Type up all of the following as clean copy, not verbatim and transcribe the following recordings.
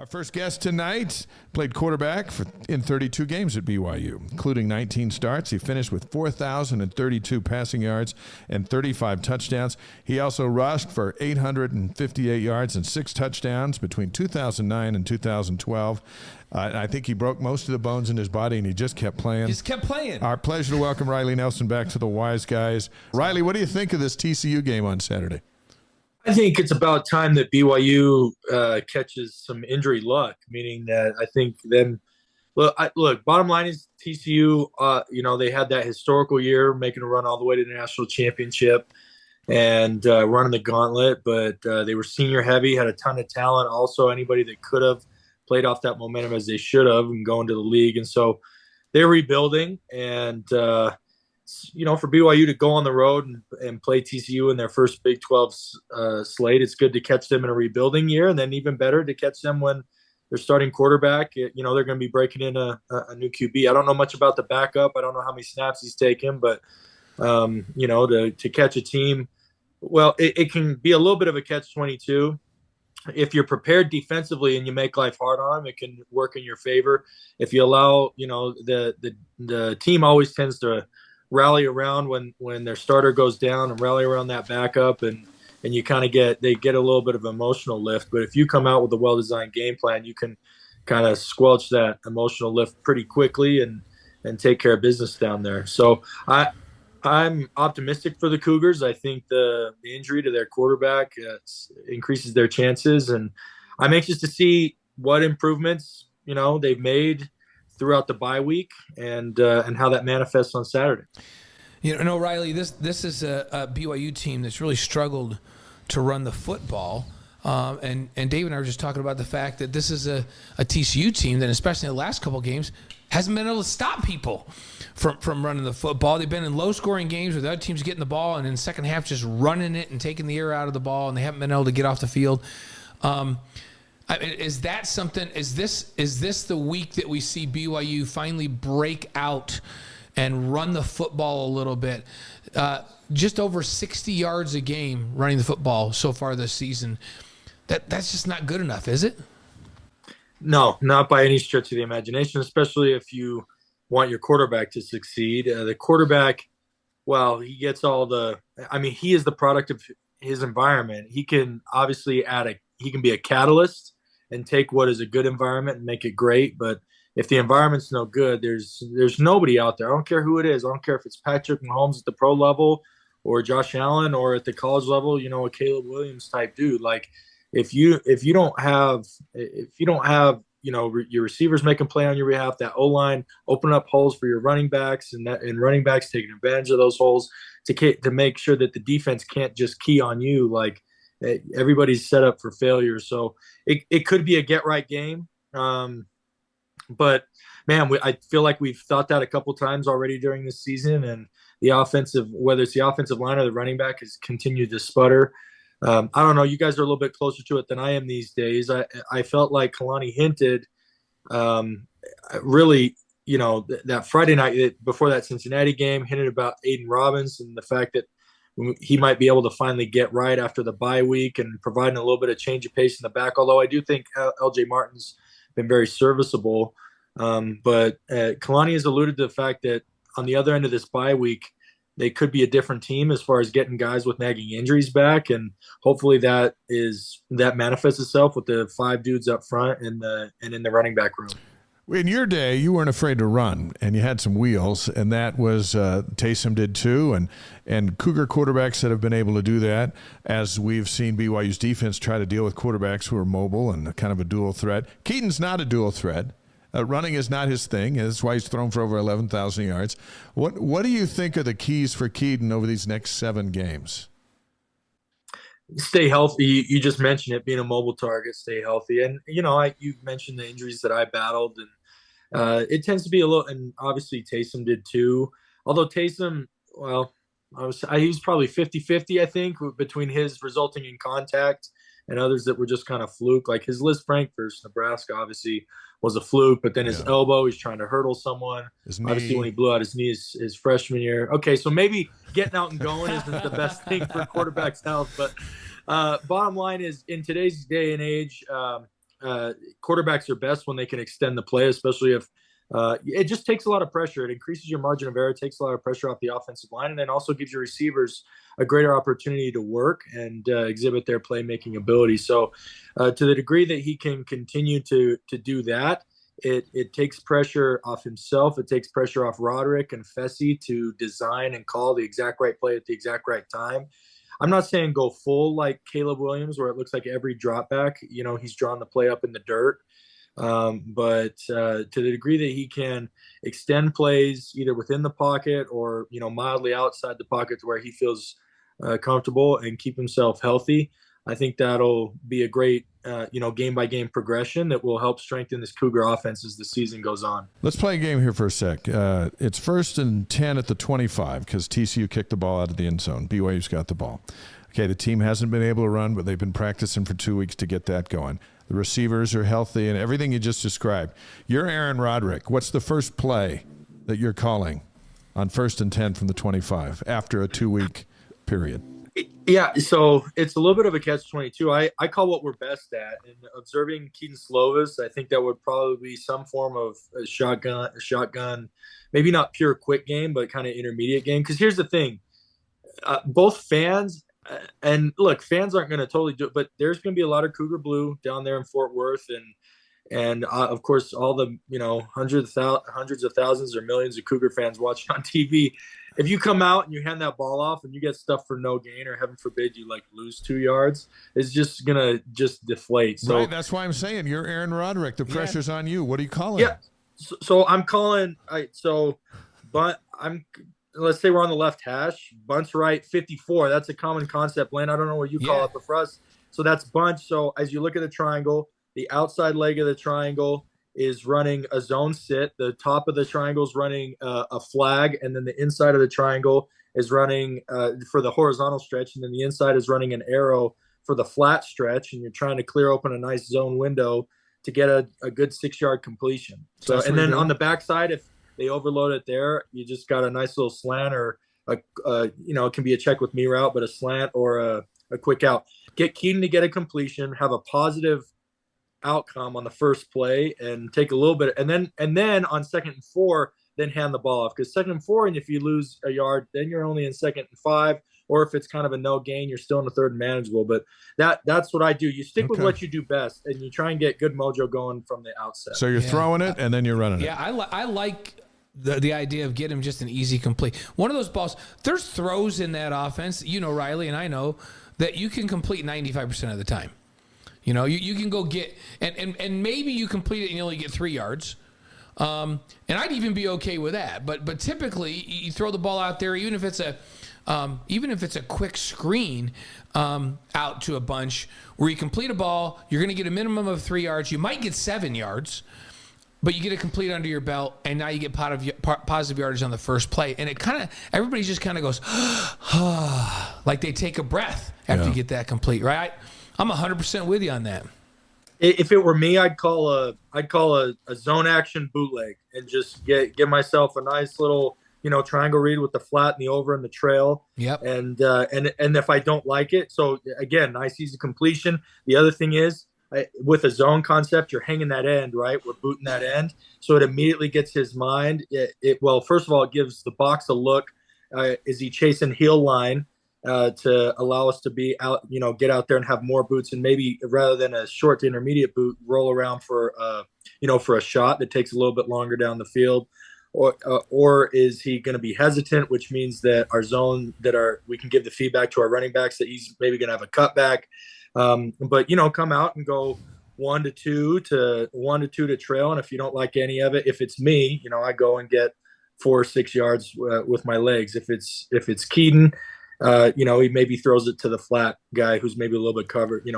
Our first guest tonight played quarterback in 32 games at BYU, including 19 starts. He finished with 4,032 passing yards and 35 touchdowns. He also rushed for 858 yards and 6 touchdowns between 2009 and 2012. I think he broke most of the bones in his body, and he just kept playing. Our pleasure to welcome Riley Nelson back to the Wise Guys. Riley, what do you think of this TCU game on Saturday? I think it's about time that BYU catches some injury luck, meaning that I think then look, bottom line is TCU, they had that historical year making a run all the way to the national championship and running the gauntlet, but they were senior heavy, had a ton of talent. Also, anybody that could have played off that momentum as they should have and going to the league. And so they're rebuilding, and for BYU to go on the road and play TCU in their first Big 12 slate, it's good to catch them in a rebuilding year, and then even better to catch them when they're starting quarterback. They're going to be breaking in a new QB. I don't know much about the backup. I don't know how many snaps he's taken, but to catch a team, well, it can be a little bit of a catch-22. If you're prepared defensively and you make life hard on them, it can work in your favor. If you allow, the team always tends to rally around when their starter goes down and rally around that backup, and you kind of get a little bit of emotional lift. But if you come out with a well-designed game plan, you can kind of squelch that emotional lift pretty quickly and take care of business down there. So I'm optimistic for the Cougars. I think the injury to their quarterback increases their chances, and I'm anxious to see what improvements they've made throughout the bye week and how that manifests on Saturday. Riley, this is a BYU team that's really struggled to run the football. And Dave and I were just talking about the fact that this is a TCU team that, especially in the last couple of games, hasn't been able to stop people from running the football. They've been in low-scoring games where the other team's getting the ball and in the second half just running it and taking the air out of the ball, and they haven't been able to get off the field. Is that something? Is this the week that we see BYU finally break out and run the football a little bit? Just over 60 yards a game running the football so far this season. That's just not good enough, is it? No, not by any stretch of the imagination, especially if you want your quarterback to succeed. The quarterback, he gets he is the product of his environment. He can obviously he can be a catalyst and take what is a good environment and make it great. But if the environment's no good, there's nobody out there. I don't care who it is. I don't care if it's Patrick Mahomes at the pro level or Josh Allen or at the college level, a Caleb Williams type dude. Like if you don't have your receivers making play on your behalf, that O-line open up holes for your running backs and running backs taking advantage of those holes to make sure that the defense can't just key on you. Like everybody's set up for failure. So it could be a get right game. But man, I feel like we've thought that a couple times already during this season, and whether it's the offensive line or the running back has continued to sputter. I don't know. You guys are a little bit closer to it than I am these days. I felt like Kalani hinted really, that Friday night before that Cincinnati game, hinted about Aiden Robbins and the fact that he might be able to finally get right after the bye week and providing a little bit of change of pace in the back. Although I do think LJ Martin's been very serviceable. But Kalani has alluded to the fact that on the other end of this bye week, they could be a different team as far as getting guys with nagging injuries back. And hopefully that manifests itself with the 5 dudes up front and in the running back room. In your day, you weren't afraid to run, and you had some wheels, and that was Taysom did too, and Cougar quarterbacks that have been able to do that, as we've seen BYU's defense try to deal with quarterbacks who are mobile and kind of a dual threat. Keaton's not a dual threat. Running is not his thing. That's why he's thrown for over 11,000 yards. What do you think are the keys for Keaton over these next 7 games? Stay healthy. You just mentioned it, being a mobile target, stay healthy. And, you mentioned the injuries that I battled, and it tends to be a little, and obviously Taysom did too. Although Taysom, he was probably 50-50, I think, between his resulting in contact and others that were just kind of fluke. Like his Liz Frank versus Nebraska obviously was a fluke, but then his elbow, he's trying to hurdle someone. Obviously when he blew out his knee his freshman year. Okay, so maybe getting out and going isn't the best thing for quarterback's health. But bottom line is, in today's day and age, quarterbacks are best when they can extend the play, especially if it just takes a lot of pressure. It increases your margin of error, takes a lot of pressure off the offensive line, and then also gives your receivers a greater opportunity to work and exhibit their playmaking ability. So to the degree that he can continue to do that, it takes pressure off himself. It takes pressure off Roderick and Fessy to design and call the exact right play at the exact right time. I'm not saying go full like Caleb Williams, where it looks like every drop back, he's drawn the play up in the dirt. But to the degree that he can extend plays either within the pocket or, mildly outside the pocket to where he feels comfortable and keep himself healthy, I think that'll be a great, game by game progression that will help strengthen this Cougar offense as the season goes on. Let's play a game here for a sec. It's 1st and 10 at the 25 because TCU kicked the ball out of the end zone. BYU's got the ball. Okay, the team hasn't been able to run, but they've been practicing for 2 weeks to get that going. The receivers are healthy and everything you just described. You're Aaron Roderick. What's the first play that you're calling on 1st and 10 from the 25 after a 2-week period? Yeah, so it's a little bit of a catch-22. I call what we're best at. And observing Keaton Slovis, I think that would probably be some form of a shotgun, maybe not pure quick game, but kind of intermediate game. Because here's the thing. Both fans and look, fans aren't going to totally do it, but there's going to be a lot of Cougar Blue down there in Fort Worth, and of course all the hundreds of thousands or millions of Cougar fans watching on TV. If you come out and you hand that ball off and you get stuff for no gain, or heaven forbid you lose 2 yards, it's just gonna deflate. So right, that's why I'm saying you're Aaron Roderick. The pressure's on you. What are you calling? Yeah, so I'm calling. But let's say we're on the left hash, bunch right 54. That's a common concept, Blaine. I don't know what you call it, but for us, so that's bunch. So as you look at the triangle, the outside leg of the triangle is running a zone sit. The top of the triangle is running a flag, and then the inside of the triangle is running for the horizontal stretch, and then the inside is running an arrow for the flat stretch, and you're trying to clear open a nice zone window to get a good 6-yard completion. So, and then on the backside, if they overload it there, you just got a nice little slant or it can be a check with me route, but a slant or a quick out. Get Keaton to get a completion, have a positive outcome on the first play, and take a little bit, and then on 2nd and 4, then hand the ball off. Because 2nd and 4, and if you lose a yard, then you're only in 2nd and 5, or if it's kind of a no gain, you're still in the 3rd and manageable. But that's what I do. You stick with what you do best, and you try and get good mojo going from the outset. So you're throwing it, and then you're running it. Yeah, I like the idea of getting him just an easy complete. One of those balls, there's throws in that offense, Riley, and I know that you can complete 95% of the time. You can go get, and maybe you complete it and you only get 3 yards. And I'd even be okay with that. But typically you throw the ball out there, even if it's a quick screen out to a bunch where you complete a ball, you're going to get a minimum of 3 yards. You might get 7 yards, but you get it complete under your belt, and now you get positive yardage on the first play. And everybody just kind of goes, like they take a breath after you get that complete, right? I'm 100% with you on that. If it were me, I'd call a zone action bootleg and just get myself a nice little triangle read with the flat and the over and the trail. Yep. And if I don't like it, so again, nice easy completion. The other thing is, with a zone concept, you're hanging that end, right? We're booting that end, so it immediately gets his mind. Well, first of all, it gives the box a look. Is he chasing heel line? To allow us to be out, get out there and have more boots, and maybe rather than a short to intermediate boot, roll around for a shot that takes a little bit longer down the field, or is he going to be hesitant, which means that our zone we can give the feedback to our running backs that he's maybe going to have a cutback, but come out and go 1 to 2 to trail, and if you don't like any of it, if it's me, I go and get 4 or 6 yards with my legs. If it's Keaton. He maybe throws it to the flat guy who's maybe a little bit covered,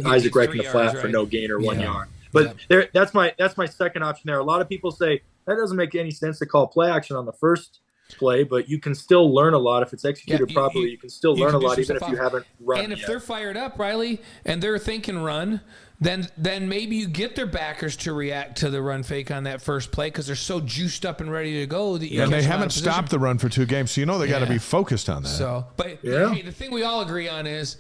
Isaac Reich in the flat for no gain or 1 yard. But that's my second option there. A lot of people say that doesn't make any sense to call play action on the first play, but you can still learn a lot if it's executed properly. You can still learn a lot even if you haven't run. And if they're fired up, Riley, and they're thinking run, then maybe you get their backers to react to the run fake on that first play because they're so juiced up and ready to go. That and they haven't stopped the run for 2 games, so they got to be focused on that. So, but hey, the thing we all agree on is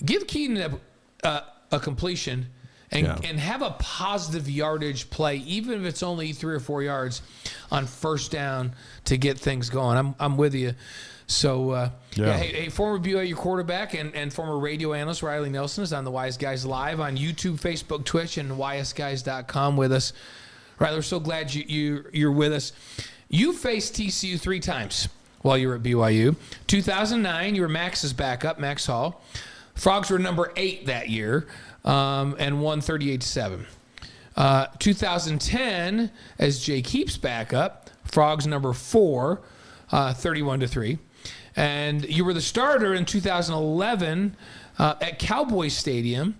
give Keaton a completion and have a positive yardage play, even if it's only 3 or 4 yards on first down to get things going. I'm with you. So, hey, former BYU quarterback and former radio analyst Riley Nelson is on the Wise Guys Live on YouTube, Facebook, Twitch, and wiseguys.com with us. Riley, we're so glad you're with us. You faced TCU 3 times while you were at BYU. 2009, you were Max's backup, Max Hall. Frogs were number 8 that year and won 38-7. 2010, as Jay Keep's backup, Frogs number 4, 31-3. And you were the starter in 2011 at Cowboys Stadium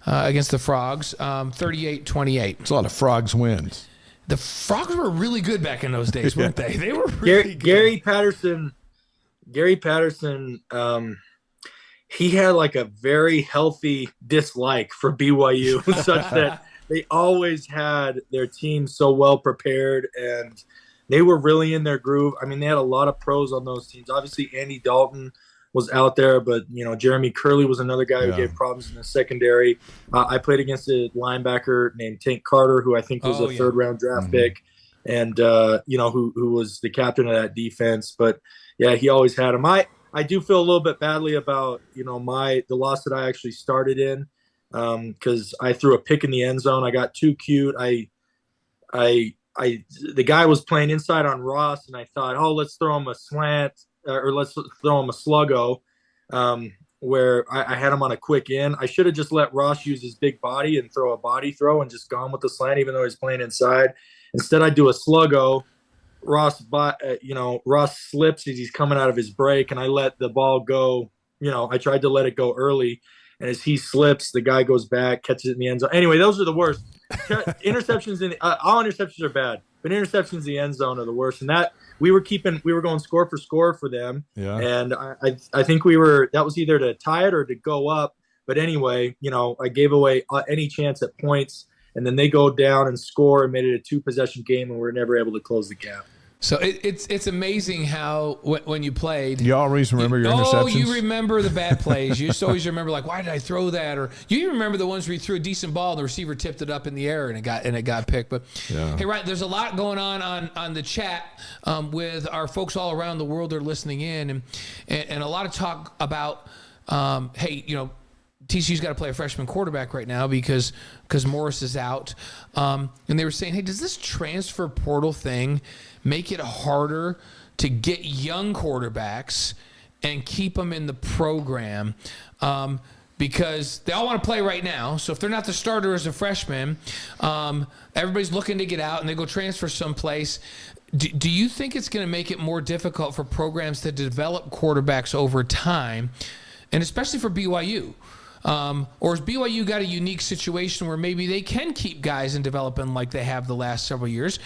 against the Frogs, 38-28. It's a lot of Frogs wins. The Frogs were really good back in those days, weren't they? They were really good. Gary Patterson, he had like a very healthy dislike for BYU, such that they always had their team so well prepared, and they were really in their groove. I mean, they had a lot of pros on those teams. Obviously, Andy Dalton was out there, but, Jeremy Curley was another guy who gave problems in the secondary. I played against a linebacker named Tank Carter, who I think was a third-round draft pick, and, who was the captain of that defense. But, yeah, he always had him. I do feel a little bit badly about, the loss that I actually started in, because I threw a pick in the end zone. I got too cute. The guy was playing inside on Ross, and I thought, let's throw him a slant or let's throw him a sluggo, where I had him on a quick in. I should have just let Ross use his big body and throw a body throw and just gone with the slant, even though he's playing inside. Instead, I do a sluggo. Ross slips as he's coming out of his break, and I let the ball go. I tried to let it go early, and as he slips, the guy goes back, catches it in the end zone. Anyway, those are the worst. Interceptions all interceptions are bad, but interceptions in the end zone are the worst. And that we were going score for them. Yeah. And I think that was either to tie it or to go up. But anyway, I gave away any chance at points, and then they go down and score and made it a 2-possession game, and we're never able to close the gap. So it's amazing how when you played, you always remember your interceptions. Oh, you remember the bad plays. You just always remember, like, why did I throw that? Or you remember the ones where you threw a decent ball and the receiver tipped it up in the air and it got picked. But hey, right, there's a lot going on the chat with our folks all around the world that are listening in, and a lot of talk about TCU's got to play a freshman quarterback right now because Morris is out, and they were saying, hey, does this transfer portal thing make it harder to get young quarterbacks and keep them in the program, because they all want to play right now. So if they're not the starter as a freshman, everybody's looking to get out and they go transfer someplace. Do you think it's going to make it more difficult for programs to develop quarterbacks over time, and especially for BYU? Or has BYU got a unique situation where maybe they can keep guys and develop them like they have the last several years?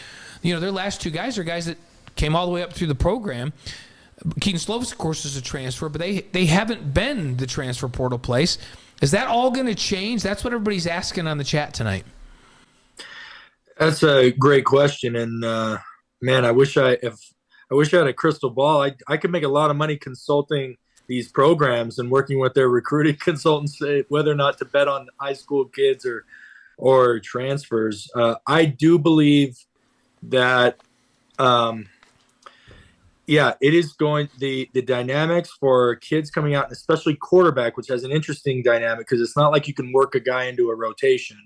Their last 2 guys are guys that came all the way up through the program. Keaton Slovis, of course, is a transfer, but they haven't been the transfer portal place. Is that all going to change? That's what everybody's asking on the chat tonight. That's a great question, and man, I wish I had a crystal ball. I could make a lot of money consulting these programs and working with their recruiting consultants, whether or not to bet on high school kids or transfers. I do believe that, it is going the dynamics for kids coming out, especially quarterback, which has an interesting dynamic because it's not like you can work a guy into a rotation.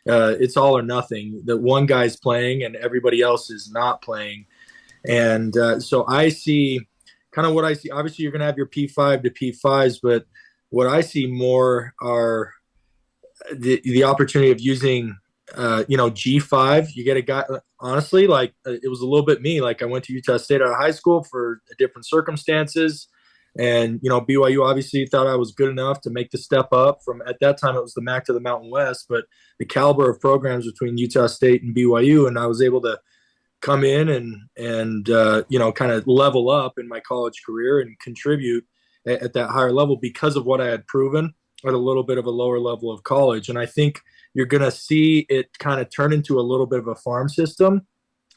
It's all or nothing. That one guy's playing and everybody else is not playing, and so I see. Kind of what I see, obviously you're going to have your P5 to P5s, but what I see more are the opportunity of using, G5. You get a guy, honestly, like it was a little bit me. Like I went to Utah State out of high school for different circumstances. And, BYU obviously thought I was good enough to make the step up from, at that time, it was the MAC to the Mountain West, but the caliber of programs between Utah State and BYU, and I was able to come in and kind of level up in my college career and contribute at that higher level because of what I had proven at a little bit of a lower level of college. And I think you're going to see it kind of turn into a little bit of a farm system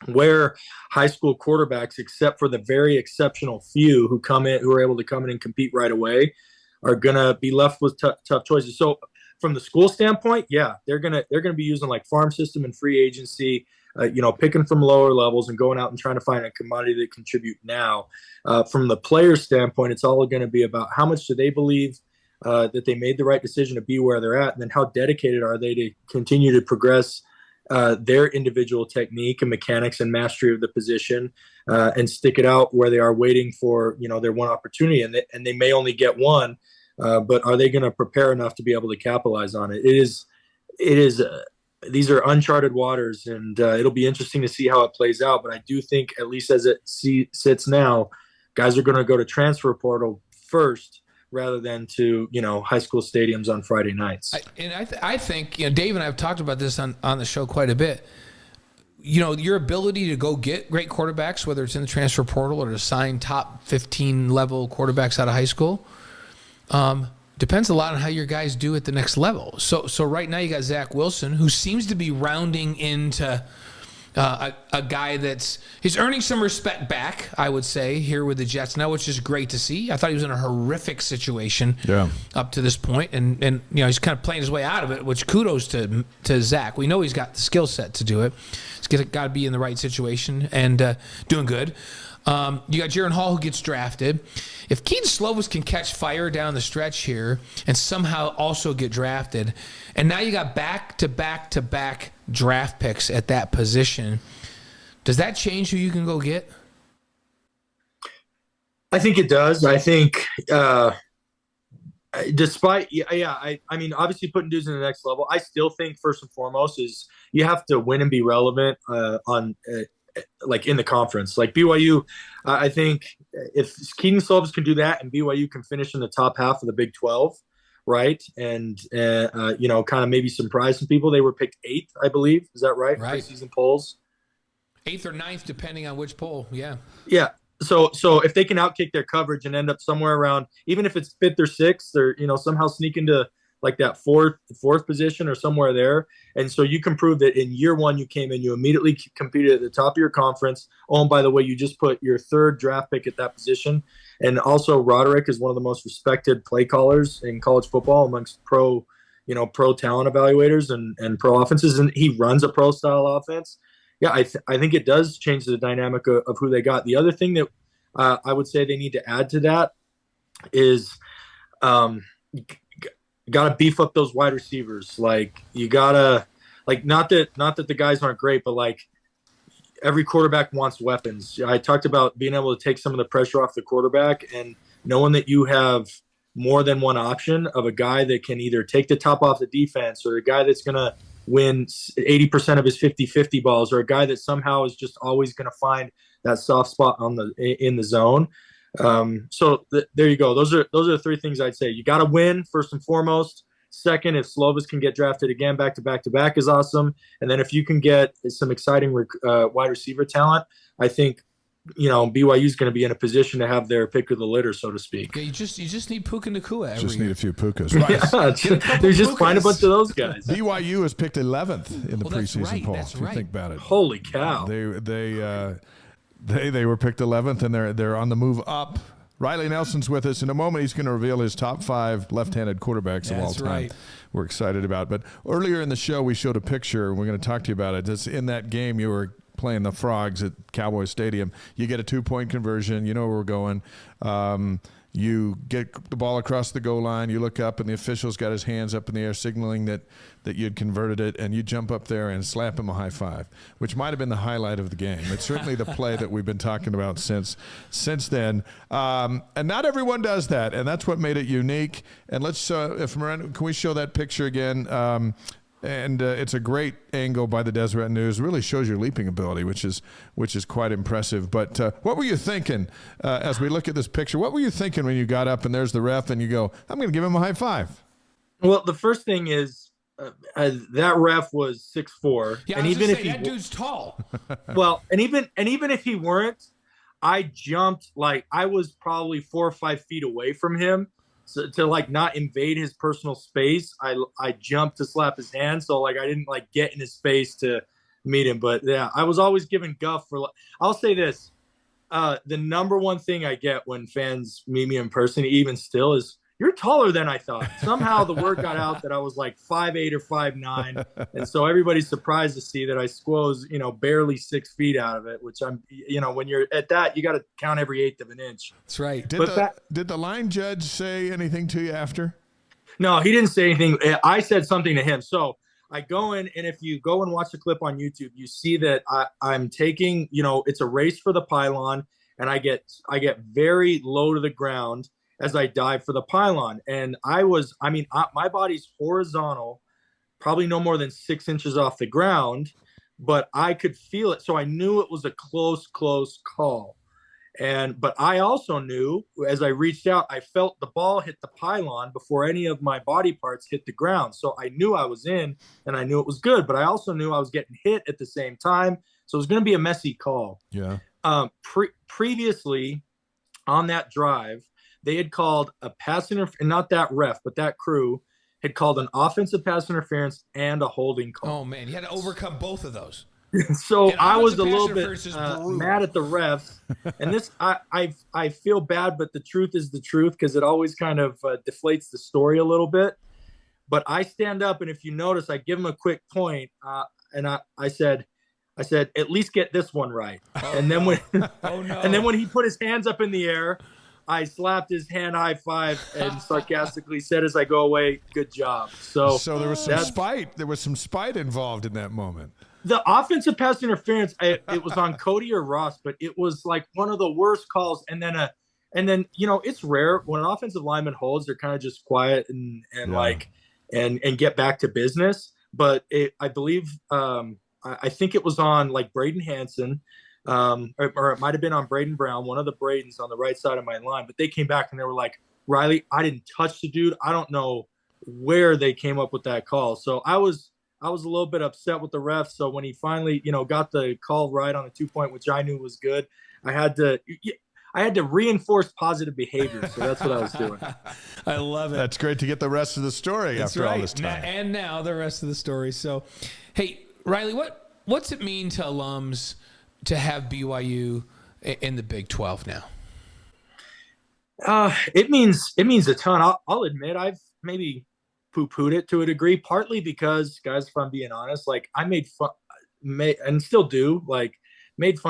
where high school quarterbacks, except for the very exceptional few who are able to come in and compete right away, are going to be left with tough choices. So from the school standpoint, yeah, they're gonna be using like farm system and free agency, picking from lower levels and going out and trying to find a commodity that contribute now. From the player standpoint, it's all going to be about how much do they believe that they made the right decision to be where they're at, and then how dedicated are they to continue to progress their individual technique and mechanics and mastery of the position, and stick it out where they are waiting for their one opportunity, and they may only get one. But are they going to prepare enough to be able to capitalize on it? These are uncharted waters, and it'll be interesting to see how it plays out. But I do think, at least as it sits now, guys are going to go to transfer portal first rather than to high school stadiums on Friday nights. I think Dave and I have talked about this on the show quite a bit. Your ability to go get great quarterbacks, whether it's in the transfer portal or to sign top 15 level quarterbacks out of high school. Depends a lot on how your guys do at the next level. So right now you got Zach Wilson, who seems to be rounding into a guy he's earning some respect back, I would say, here with the Jets now, which is great to see. I thought he was in a horrific situation up to this point, and he's kind of playing his way out of it, which kudos to Zach. We know he's got the skill set to do it. He's got to be in the right situation and doing good. You got Jaron Hall, who gets drafted. If Keaton Slovis can catch fire down the stretch here and somehow also get drafted, and now you got back-to-back-to-back draft picks at that position, does that change who you can go get? I think it does. I think despite, I mean, obviously putting dudes in the next level, I still think first and foremost is you have to win and be relevant like in the conference. Like BYU, I think if Keaton Slovis can do that and BYU can finish in the top half of the Big 12, right, and kind of maybe surprise some people. They were picked 8th, I believe. Is that right? Right. Preseason polls. 8th or 9th, depending on which poll. Yeah. Yeah. So if they can outkick their coverage and end up somewhere around, even if it's 5th or 6th, or somehow sneak into like that fourth position or somewhere there. And so you can prove that in year one, you came in, you immediately competed at the top of your conference. Oh, and by the way, you just put your 3rd draft pick at that position. And also Roderick is one of the most respected play callers in college football amongst pro talent evaluators and pro offenses. And he runs a pro style offense. Yeah, I think it does change the dynamic of who they got. The other thing that I would say they need to add to that is got to beef up those wide receivers. Like you gotta, like not that the guys aren't great, but like every quarterback wants weapons. I talked about being able to take some of the pressure off the quarterback and knowing that you have more than one option of a guy that can either take the top off the defense or a guy that's going to win 80% of his 50-50 balls or a guy that somehow is just always going to find that soft spot in the zone. So there you go. Those are the 3 things I'd say. You got to win first and foremost. Second, if Slovis can get drafted again back to back is awesome. And then if you can get some exciting wide receiver talent, I think BYU is going to be in a position to have their pick of the litter, so to speak. Yeah, you just need Puka Nacua. Just need a few Pukas. Right. Yeah, there's just find a bunch of those guys. BYU was picked 11th in the preseason poll. That's if you right. think about it. Holy cow! They were picked 11th, and they're on the move up. Riley Nelson's with us. In a moment, he's going to reveal his top 5 left-handed quarterbacks of all time. Right. We're excited about. But earlier in the show, we showed a picture, and we're going to talk to you about it. It's in that game you were playing the Frogs at Cowboy Stadium. You get a 2-point conversion. You know where we're going. You get the ball across the goal line. You look up, and the official's got his hands up in the air signaling that you'd converted it, and you jump up there and slap him a high five, which might have been the highlight of the game. It's certainly the play that we've been talking about since then. And not everyone does that, and that's what made it unique. And let's, if Miranda, can we show that picture again? And it's a great angle by the Deseret News. Really shows your leaping ability, which is quite impressive. But what were you thinking as we look at this picture? What were you thinking when you got up and there's the ref and you go, I'm going to give him a high five? Well, the first thing is that ref was 6'4", Yeah, and even if that dude's tall. Well, and even if he weren't, I jumped like I was probably 4 or 5 feet away from him. So to like not invade his personal space, I jumped to slap his hand. So like I didn't like get in his face to meet him. But yeah, I was always giving guff for. I'll say this: the number one thing I get when fans meet me in person, even still, is you're taller than I thought. Somehow the word got out that I was like 5'8" or 5'9", and so everybody's surprised to see that I squoze, barely 6 feet out of it. Which I'm, when you're at that, you got to count every eighth of an inch. That's right. Did the line judge say anything to you after? No, he didn't say anything. I said something to him. So I go in, and if you go and watch the clip on YouTube, you see that I'm taking, it's a race for the pylon, and I get very low to the ground as I dive for the pylon. And my body's horizontal, probably no more than 6 inches off the ground, but I could feel it. So I knew it was a close call. But I also knew as I reached out, I felt the ball hit the pylon before any of my body parts hit the ground. So I knew I was in, and I knew it was good, but I also knew I was getting hit at the same time. So it was going to be a messy call. Yeah. Previously on that drive, they had called a pass interference, not that ref, but that crew had called an offensive pass interference and a holding call. Oh man, you had to overcome both of those. So I was a little bit mad at the refs, and this I feel bad, but the truth is the truth, because it always kind of deflates the story a little bit. But I stand up, and if you notice, I give him a quick point, and I said, at least get this one right. And then when he put his hands up in the air, I slapped his hand high five and sarcastically said as I go away, "Good job." So there was some spite. There was some spite involved in that moment. The offensive pass interference, it was on Cody or Ross, but it was like one of the worst calls. And then it's rare when an offensive lineman holds; they're kind of just quiet and get back to business. But I believe I think it was on like Braden Hansen. Or it might have been on Braden Brown, one of the Bradens on the right side of my line. But they came back and they were like, "Riley, I didn't touch the dude." I don't know where they came up with that call. So I was a little bit upset with the ref. So when he finally, got the call right on a 2-point, which I knew was good, I had to reinforce positive behavior. So that's what I was doing. I love it. That's great to get the rest of the story after all this time. And now the rest of the story. So, hey, Riley, what's it mean to alums to have BYU in the Big 12 now? It means a ton. I'll admit I've maybe poo-pooed it to a degree, partly because, guys, if I'm being honest, like I made fun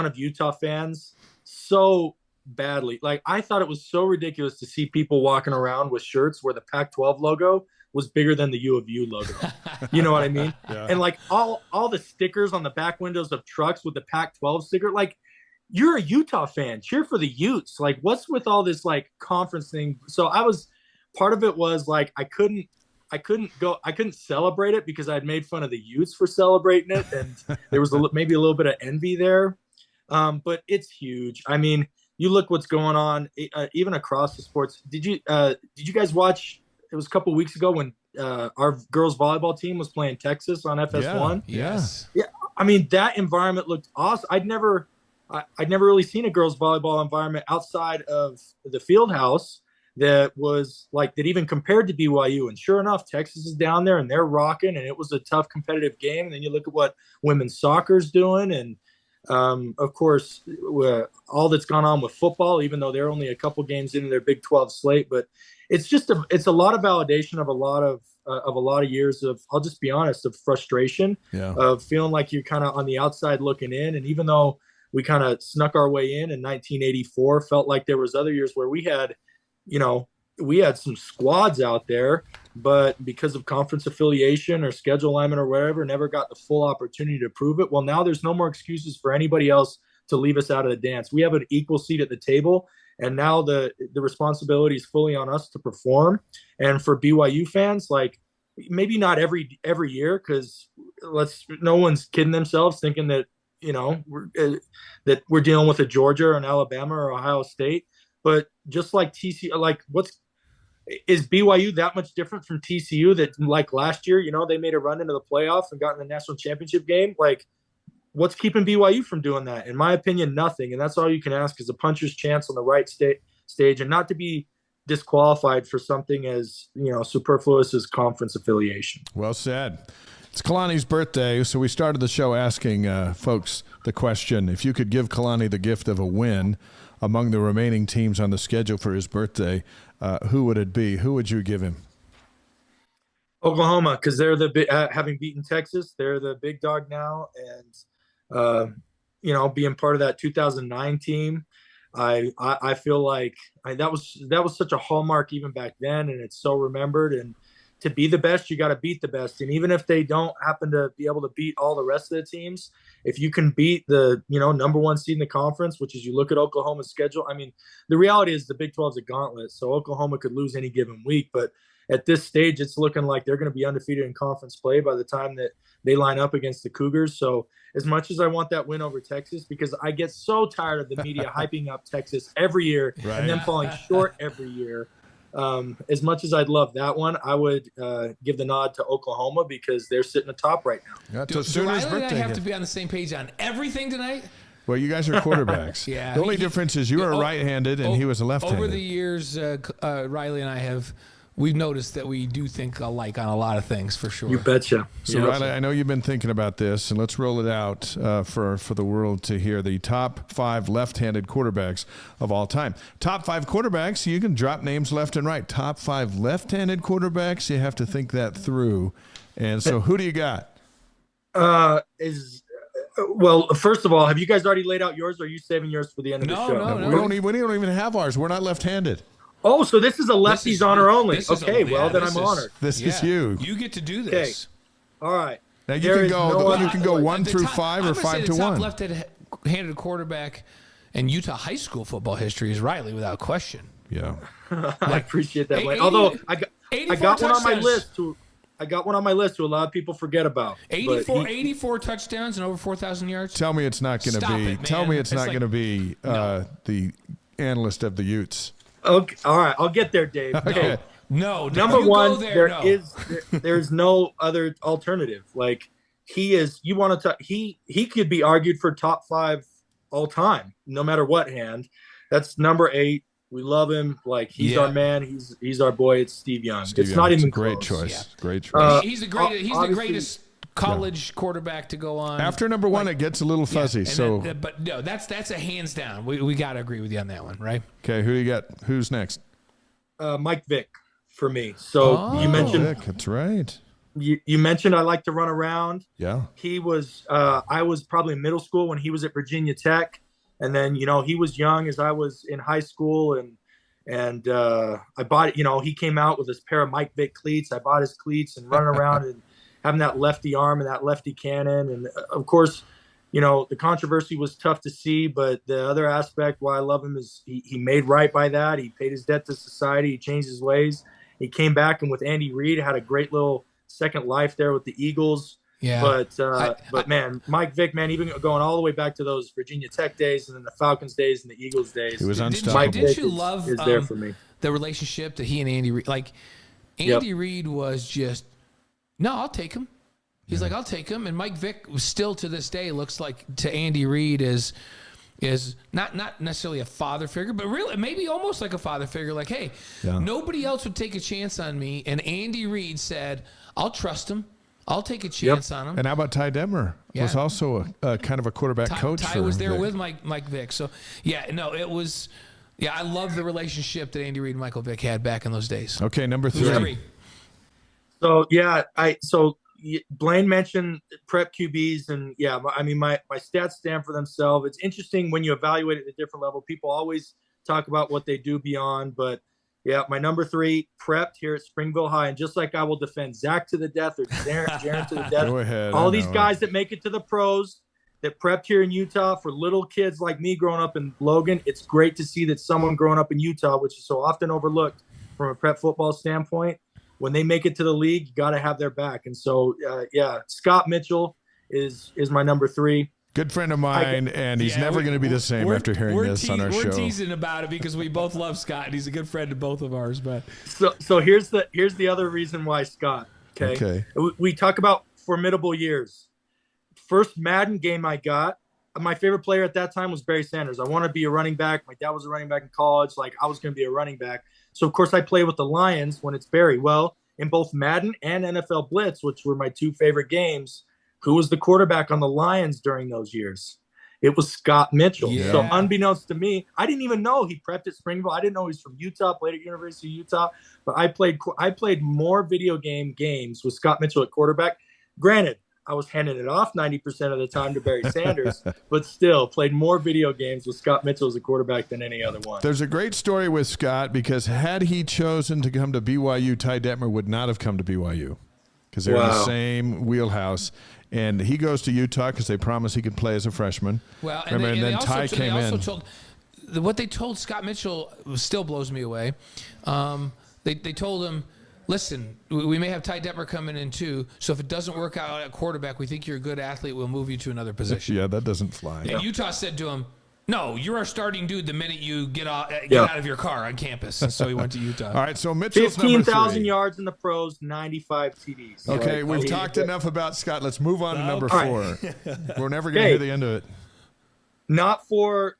of Utah fans so badly. Like I thought it was so ridiculous to see people walking around with shirts where the Pac-12 logo was bigger than the U of U logo. You know what I mean? Yeah. And like all the stickers on the back windows of trucks with the Pac-12 sticker, like you're a Utah fan, cheer for the Utes. Like what's with all this like conference thing? So part of it was like, I couldn't celebrate it because I'd made fun of the Utes for celebrating it. And there was maybe a little bit of envy there. But it's huge. I mean, you look what's going on even across the sports. Did you guys watch? It was a couple of weeks ago when our girls volleyball team was playing Texas on FS1. Yes. Yeah. I mean, that environment looked awesome. I'd never really seen a girls volleyball environment outside of the field house that was like that even compared to BYU. And sure enough, Texas is down there and they're rocking, and it was a tough competitive game. And then you look at what women's soccer's doing, and of course, all that's gone on with football, even though they're only a couple games into their Big 12 slate. But it's a lot of validation of a lot of years of, I'll just be honest, of frustration, of feeling like you're kind of on the outside looking in. And even though we kind of snuck our way in 1984, felt like there was other years where we had some squads out there, but because of conference affiliation or schedule alignment or whatever, never got the full opportunity to prove it. Well, now there's no more excuses for anybody else to leave us out of the dance. We have an equal seat at the table, and now the responsibility is fully on us to perform. And for BYU fans, like maybe not every year, because no one's kidding themselves thinking that we're dealing with a Georgia or an Alabama or Ohio State. But just like TCU, like is BYU that much different from TCU that like last year, they made a run into the playoffs and got in the national championship game? Like, what's keeping BYU from doing that? In my opinion, nothing. And that's all you can ask is a puncher's chance on the right stage, and not to be disqualified for something as superfluous as conference affiliation. Well said. It's Kalani's birthday, so we started the show asking folks the question, if you could give Kalani the gift of a win among the remaining teams on the schedule for his birthday, who would it be? Who would you give him? Oklahoma, because they're having beaten Texas, they're the big dog now, and being part of that 2009 team, I feel like that was such a hallmark even back then, and it's so remembered. And to be the best, you got to beat the best. And even if they don't happen to be able to beat all the rest of the teams, if you can beat the number one seed in the conference, which is, you look at Oklahoma's schedule. I mean, the reality is the Big 12 is a gauntlet, so Oklahoma could lose any given week, but at this stage, it's looking like they're going to be undefeated in conference play by the time that they line up against the Cougars. So as much as I want that win over Texas, because I get so tired of the media hyping up Texas every year and then falling short every year, as much as I'd love that one, I would give the nod to Oklahoma because they're sitting atop right now. Do Riley and I have to be on the same page on everything tonight? Well, you guys are quarterbacks. Yeah. The only difference is you are right-handed and he was a left-handed. Over the years, Riley and I we've noticed that we do think alike on a lot of things, for sure. You betcha. So, Riley, I know you've been thinking about this, and let's roll it out for the world to hear. The top 5 left-handed quarterbacks of all time. Top 5 quarterbacks, you can drop names left and right. Top 5 left-handed quarterbacks, you have to think that through. And so who do you got? Well, first of all, have you guys already laid out yours, or are you saving yours for the end of the show? No. We don't even have ours. We're not left-handed. Oh, so this is a lefties honor only. Okay, then I'm honored. This is you. You get to do this. Okay. All right. Now you can go 1 through 5 or 5 to 1. The top left-handed quarterback in Utah high school football history is Riley, without question. Yeah. I appreciate that. Although I got one on my list I got one on my list who a lot of people forget about. 84 touchdowns and over 4,000 yards. Tell me it's not going to be. Tell me it's not going to be the analyst of the Utes. Okay, all right, I'll get there, Dave. Okay. No, number one, there's no other alternative. Like, he is. You want to? He could be argued for top 5 all time, no matter what hand. That's number 8. We love him. Like, he's our man. He's our boy. It's Steve Young. Not even great close. choice. Yeah. Great choice. He's the greatest. He's the greatest college quarterback to go on. After number 1, it gets a little fuzzy. But no, that's a hands down. We got to agree with you on that one, right? Okay, who you got? Who's next? Mike Vick for me. So you mentioned Vick, that's right. You mentioned I like to run around. Yeah. He was. I was probably in middle school when he was at Virginia Tech, and then he was young as I was in high school, and I bought. He came out with this pair of Mike Vick cleats. I bought his cleats and running around and having that lefty arm and that lefty cannon. And of course, the controversy was tough to see, but the other aspect why I love him is he made right by that. He paid his debt to society. He changed his ways. He came back and with Andy Reid had a great little second life there with the Eagles. Yeah. But man, Mike Vick, man, even going all the way back to those Virginia Tech days and then the Falcons days and the Eagles days. He was unstoppable. Didn't you love is there for me. The relationship that he and Andy Reid, like Andy Reid was just, no, I'll take him. He's like, I'll take him. And Mike Vick still to this day looks like to Andy Reid is not necessarily a father figure, but really maybe almost like a father figure. Like, hey, nobody else would take a chance on me. And Andy Reid said, I'll trust him. I'll take a chance on him. And how about Ty Detmer? Was also a kind of a quarterback coach. Ty was there with Mike Vick. So, it was – I love the relationship that Andy Reid and Michael Vick had back in those days. Okay, number 3. So, Blaine mentioned prep QBs, and my stats stand for themselves. It's interesting when you evaluate it at a different level. People always talk about what they do beyond, but my number 3 prepped here at Springville High, and just like I will defend Zach to the death or Jaron to the death, Go ahead, all these guys that make it to the pros that prepped here in Utah for little kids like me growing up in Logan. It's great to see that someone growing up in Utah, which is so often overlooked from a prep football standpoint, when they make it to the league, you got to have their back. And so, Scott Mitchell is my number 3. Good friend of mine, and he's never going to be the same after hearing this on our show. We're teasing about it because we both love Scott, and he's a good friend of both of ours. But so here's the other reason why Scott. Okay. We talk about formidable years. First Madden game I got, my favorite player at that time was Barry Sanders. I want to be a running back. My dad was a running back in college. Like, I was going to be a running back. So, of course, I play with the Lions when it's Barry. Well, in both Madden and NFL Blitz, which were my two favorite games, who was the quarterback on the Lions during those years? It was Scott Mitchell. Yeah. So unbeknownst to me, I didn't even know he prepped at Springville. I didn't know he's from Utah, played at University of Utah. But I played more video games with Scott Mitchell at quarterback. Granted, I was handing it off 90% of the time to Barry Sanders, but still played more video games with Scott Mitchell as a quarterback than any other one. There's a great story with Scott because had he chosen to come to BYU, Ty Detmer would not have come to BYU because they're in the same wheelhouse. And he goes to Utah because they promised he could play as a freshman. Well, and then Ty came in. What they told Scott Mitchell still blows me away. They told him, listen, we may have Ty Detmer coming in too, so if it doesn't work out at quarterback, we think you're a good athlete, we'll move you to another position. Yeah, that doesn't fly. And Utah said to him, no, you're our starting dude the minute you get out of your car on campus. And so he went to Utah. All right, so Mitchell's 15,000 yards in the pros, 95 TDs. Okay, we've talked enough about Scott. Let's move on to number 4. We're never going to hear the end of it. Not for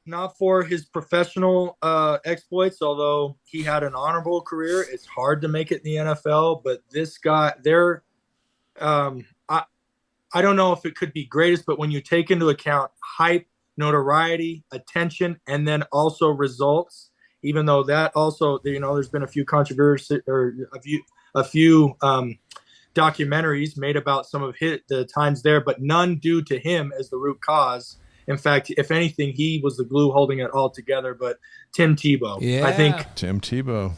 his professional exploits, although he had an honorable career. It's hard to make it in the NFL, but this guy, I don't know if it could be greatest, but when you take into account hype, notoriety, attention, and then also results, even though that also, there's been a few controversy or a few documentaries made about some of the times there, but none due to him as the root cause. In fact, if anything, he was the glue holding it all together. But Tim Tebow, I think Tim Tebow,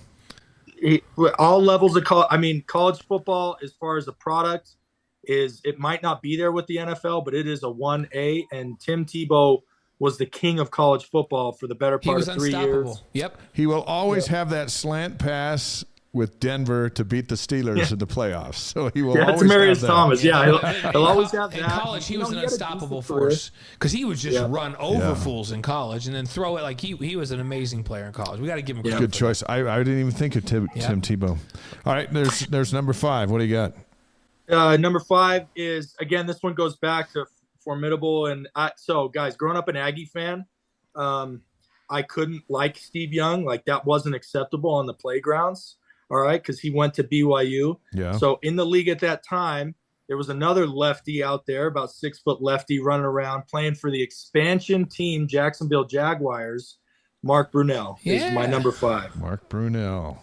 all levels of college football, as far as the product it might not be there with the NFL, but it is a 1A. And Tim Tebow was the king of college football for the better part of 3 years. Yep. He will always have that slant pass with Denver to beat the Steelers in the playoffs. So he will always Demarius have that. Thomas. Yeah, he'll always have that. In college, he was an unstoppable force because he would just run over fools in college and then throw it like he was an amazing player in college. We got to give him credit. Good choice. I didn't even think of Tim Tebow. All right, there's number 5. What do you got? Number 5 is, again, this one goes back to formidable. And so, guys, growing up an Aggie fan, I couldn't like Steve Young. Like, that wasn't acceptable on the playgrounds. All right, because he went to BYU. Yeah. So in the league at that time, there was another lefty out there, about 6-foot lefty, running around playing for the expansion team, Jacksonville Jaguars. Mark Brunell is my number 5. Mark Brunell.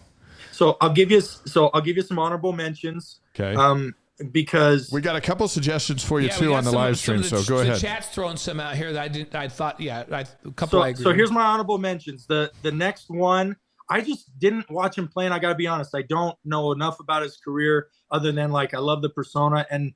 So I'll give you some honorable mentions. Okay. Because we got a couple suggestions for you too on the live stream. So go ahead. The chat's throwing some out here that I thought a couple. I agree. So here's my honorable mentions. The next one, I just didn't watch him play, and I got to be honest, I don't know enough about his career other than, I love the persona, and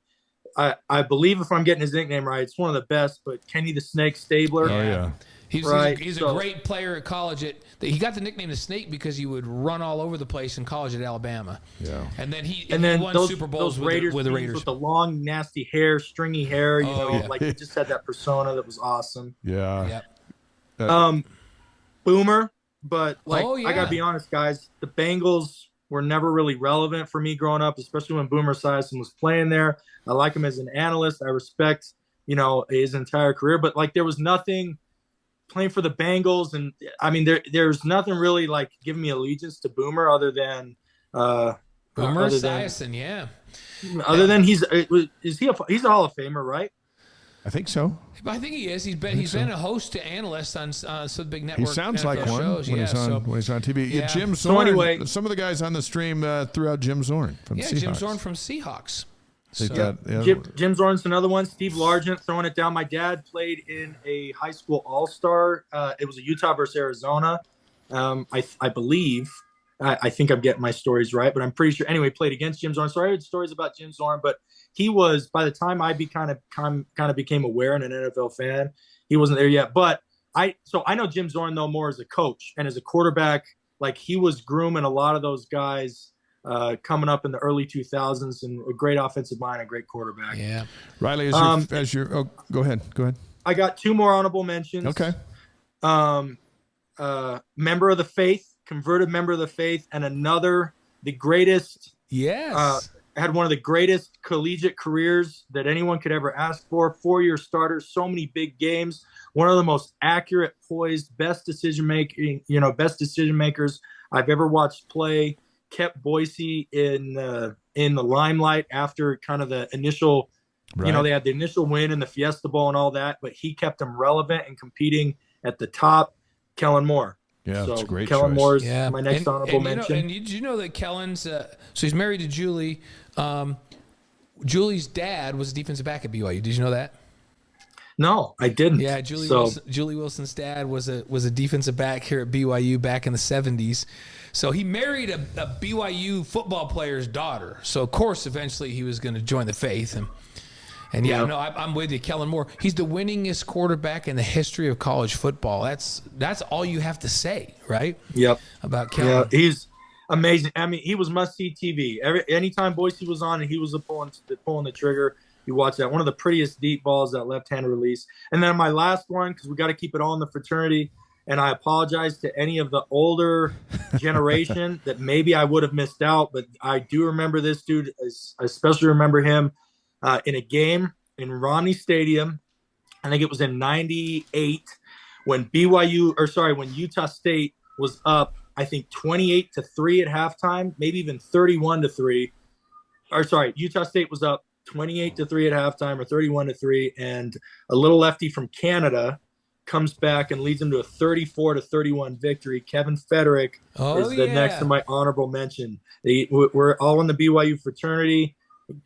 I believe, if I'm getting his nickname right, it's one of the best, but Kenny the Snake Stabler. Oh, yeah. He's a great player at college. He got the nickname the Snake because he would run all over the place in college at Alabama. Yeah. And then he won those Super Bowls with the Raiders. With the long, nasty hair, stringy hair, he just had that persona that was awesome. Yeah. Yep. Boomer. But I gotta be honest, guys, the Bengals were never really relevant for me growing up, especially when Boomer Esiason was playing there. I like him as an analyst. I respect, his entire career. But there was nothing playing for the Bengals, and I mean, there's nothing really giving me allegiance to Boomer other than Boomer Esiason, Other than he's a Hall of Famer, right? I think so. I think he is. He's been a host to analysts on some big network. He sounds NFL like one shows. when he's on TV. Yeah. Jim Zorn. Some of the guys on the stream threw out Jim Zorn from Seahawks. Jim Zorn from Seahawks. Jim Zorn's another one. Steve Largent throwing it down. My dad played in a high school all-star. It was a Utah versus Arizona. I believe. I think I'm getting my stories right, but I'm pretty sure. Anyway, played against Jim Zorn. So I heard stories about Jim Zorn, but he was, by the time I kind of became aware and an NFL fan, he wasn't there yet. But I know Jim Zorn though more as a coach and as a quarterback. He was grooming a lot of those guys coming up in the early 2000s, and a great offensive mind, a great quarterback. Yeah, Riley, go ahead. I got 2 more honorable mentions. Okay. Member of the faith, converted member of the faith, and the greatest. Yes. Had one of the greatest collegiate careers that anyone could ever ask for. 4-year starter, so many big games. One of the most accurate, poised, best decision makers I've ever watched play. kept Boise in the limelight after kind of the initial, Right. they had the initial win in the Fiesta Bowl and all that, but he kept them relevant and competing at the top. Kellen Moore. Yeah, that's a great Kellen choice. Moore's my next honorable mention. And did you know that Kellen's so he's married to Julie. Julie's dad was a defensive back at BYU. Did you know that? No, I didn't. Yeah, Julie Wilson's dad was a defensive back here at BYU back in the 70s. So he married a BYU football player's daughter. So of course, eventually he was going to join the faith. And yeah, no, I'm with you, Kellen Moore. He's the winningest quarterback in the history of college football. That's all you have to say, right? Yep. About Kellen. Yeah, he's amazing. I mean, he was must-see TV. Anytime Boise was on and he was pulling the trigger, you watch that. One of the prettiest deep balls, that left-hand release. And then my last one, because we got to keep it all in the fraternity, and I apologize to any of the older generation that maybe I would have missed out, but I do remember this dude. I especially remember him in a game in Romney Stadium. I think it was in '98 when Utah State was up, I think 28-3 at halftime, maybe even 31-3. Utah State was up 28-3 at halftime or 31-3, and a little lefty from Canada comes back and leads them to a 34-31 victory. Kevin Federick is the next to my honorable mention. We're all in the BYU fraternity.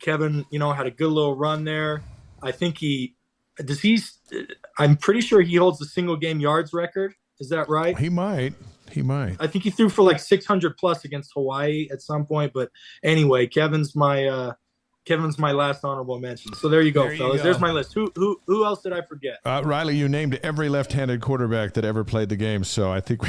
Kevin, had a good little run there. I think I'm pretty sure he holds the single game yards record. Is that right? He might. I think he threw for like 600 plus against Hawaii at some point. But anyway, Kevin's my last honorable mention. So there you go, fellas. There's my list. Who else did I forget? Riley, you named every left-handed quarterback that ever played the game. So I think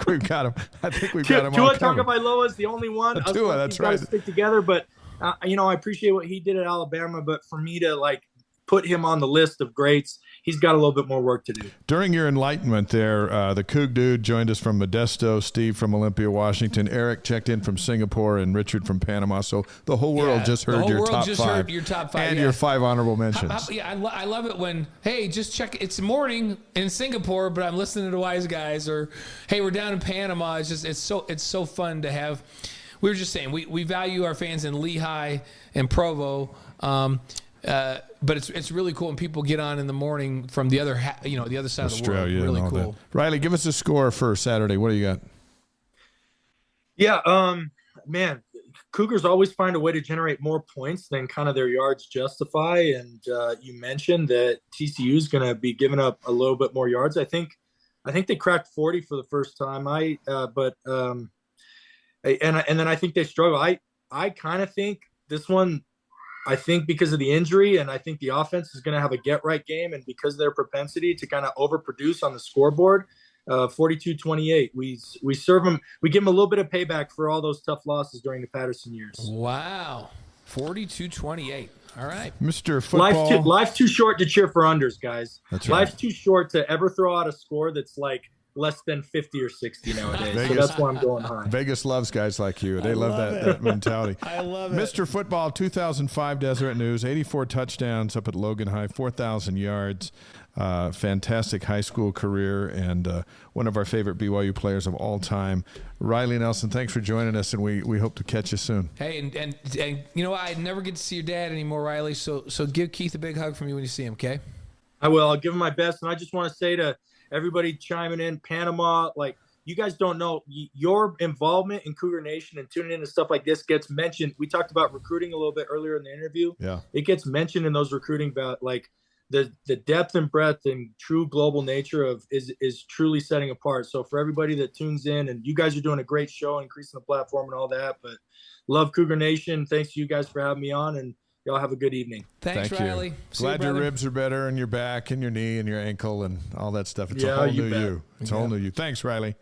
we've got him. I think we've got him all Tua covered. Tagovailoa is the only one. Tua, that's right. Stick together, but I appreciate what he did at Alabama. But for me to put him on the list of greats, he's got a little bit more work to do. During your enlightenment there, the Coug dude joined us from Modesto, Steve from Olympia, Washington, Eric checked in from Singapore, and Richard from Panama. So the whole world just heard your top five. Heard your top five. And your 5 honorable mentions. I love it when, hey, just check. It's morning in Singapore, but I'm listening to Wise Guys, or hey, we're down in Panama. It's so fun to have. We were just saying we value our fans in Lehigh and Provo. But it's really cool when people get on in the morning from the other the other side Australia, of the world. Really cool. That. Riley, give us a score for Saturday. What do you got? Yeah, man, Cougars always find a way to generate more points than kind of their yards justify. And you mentioned that TCU is going to be giving up a little bit more yards. I think they cracked 40 for the first time. And then I think they struggle. I kind of think this one. I think because of the injury, and I think the offense is going to have a get-right game, and because of their propensity to kind of overproduce on the scoreboard, 42-28. We serve them. We give them a little bit of payback for all those tough losses during the Patterson years. Wow, 42-28. All right, Mr. Football. Life's too short to cheer for unders, guys. That's right. Life's too short to ever throw out a score that's like less than 50 or 60 nowadays. Vegas, so that's why I'm going high. Vegas loves guys like you. They love that mentality. I love it. Mr. Football, 2005 Deseret News, 84 touchdowns up at Logan High, 4,000 yards. Fantastic high school career, and one of our favorite BYU players of all time. Riley Nelson, thanks for joining us, and we hope to catch you soon. Hey, and you know what? I never get to see your dad anymore, Riley, so give Keith a big hug from me when you see him, okay? I will. I'll give him my best, and I just want to say to everybody chiming in, Panama, you guys don't know, your involvement in Cougar Nation and tuning in to stuff like this gets mentioned. We talked about recruiting a little bit earlier in the interview. Yeah. It gets mentioned in those recruiting about the depth and breadth and true global nature of is truly setting apart. So for everybody that tunes in, and you guys are doing a great show, increasing the platform and all that, but love Cougar Nation. Thanks to you guys for having me on, and y'all have a good evening. Thanks, Thank Riley. You. See Glad you, your brother. ribs are better, and your back and your knee and your ankle and all that stuff. It's a whole new you. It's a whole new you. Thanks, Riley.